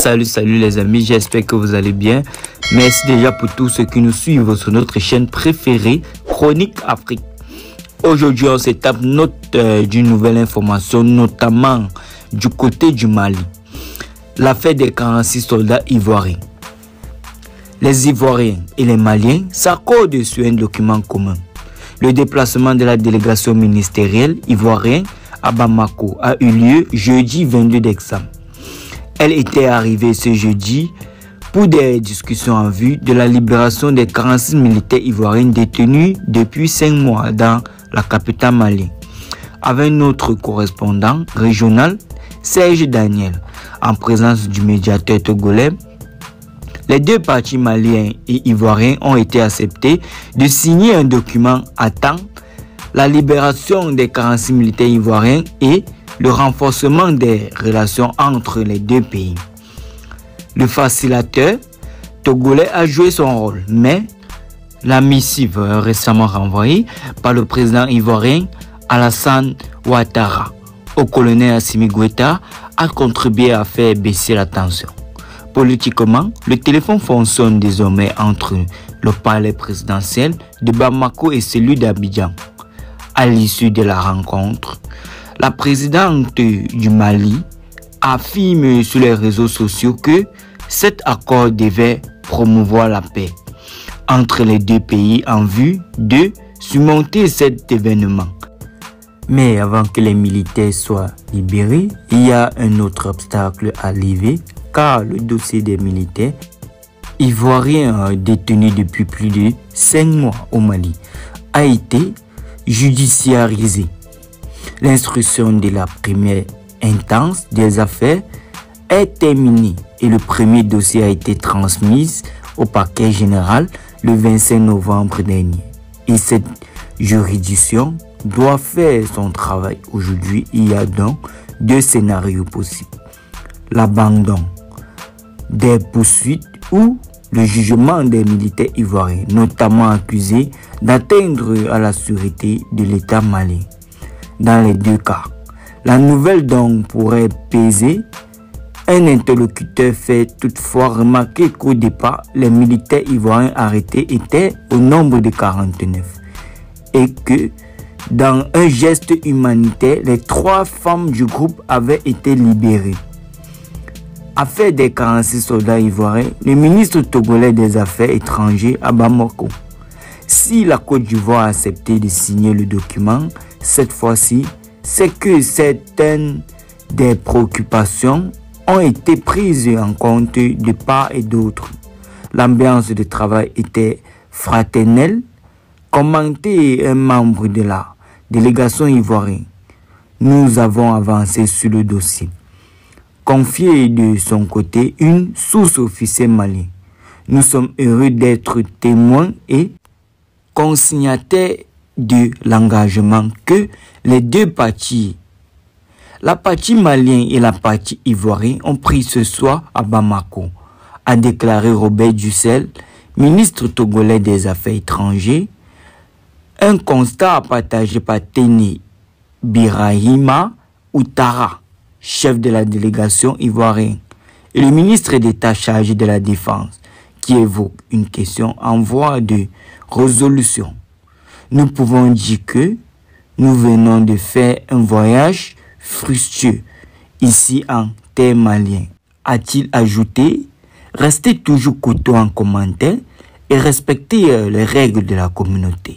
Salut les amis, j'espère que vous allez bien. Merci déjà pour tous ceux qui nous suivent sur notre chaîne préférée, Chronique Afrique. Aujourd'hui, on s'étape d'une nouvelle information, notamment du côté du Mali. L'affaire des 46 soldats ivoiriens. Les Ivoiriens et les Maliens s'accordent sur un document commun. Le déplacement de la délégation ministérielle ivoirienne à Bamako a eu lieu jeudi 22 décembre. Elle était arrivée ce jeudi pour des discussions en vue de la libération des 46 militaires ivoiriens détenus depuis 5 mois dans la capitale malienne. Avec notre correspondant régional, Serge Daniel, en présence du médiateur togolais, les deux partis maliens et ivoiriens ont été acceptés de signer un document attendant la libération des 46 militaires ivoiriens et le renforcement des relations entre les deux pays. Le facilitateur togolais a joué son rôle, mais la missive récemment renvoyée par le président ivoirien Alassane Ouattara au colonel Assimi Goïta a contribué à faire baisser la tension. Politiquement, le téléphone fonctionne désormais entre le palais présidentiel de Bamako et celui d'Abidjan. À l'issue de la rencontre, la présidente du Mali affirme sur les réseaux sociaux que cet accord devait promouvoir la paix entre les deux pays en vue de surmonter cet événement. Mais avant que les militaires soient libérés, il y a un autre obstacle à lever car le dossier des militaires ivoiriens détenus depuis plus de 5 mois au Mali a été judiciarisé. L'instruction de la première instance des affaires est terminée et le premier dossier a été transmis au parquet général le 25 novembre dernier. Et cette juridiction doit faire son travail. Aujourd'hui, il y a donc 2 scénarios possibles. L'abandon des poursuites ou le jugement des militaires ivoiriens, notamment accusés d'atteindre à la sûreté de l'État malien. Dans les 2 cas, la nouvelle donc pourrait peser. Un interlocuteur fait toutefois remarquer qu'au départ, les militaires ivoiriens arrêtés étaient au nombre de 49 et que dans un geste humanitaire, les 3 femmes du groupe avaient été libérées. Affaire des 46 soldats ivoiriens, le ministre togolais des Affaires étrangères à Bamako. Si la Côte d'Ivoire a accepté de signer le document, cette fois-ci, c'est que certaines des préoccupations ont été prises en compte de part et d'autre. L'ambiance de travail était fraternelle, commentait un membre de la délégation ivoirienne. Nous avons avancé sur le dossier. Confié de son côté une sous-officier malien. Nous sommes heureux d'être témoins et consignataires de l'engagement que les 2 parties, la partie malienne et la partie ivoirienne, ont pris ce soir à Bamako, a déclaré Robert Dussel, ministre togolais des Affaires étrangères. Un constat partagé par Téné Birahima Ouattara, chef de la délégation ivoirienne, et le ministre d'État chargé de la Défense, qui évoque une question en voie de résolution. Nous pouvons dire que nous venons de faire un voyage fructueux ici en terre malienne, a-t-il ajouté. Restez toujours courtois en commentaire et respectez les règles de la communauté.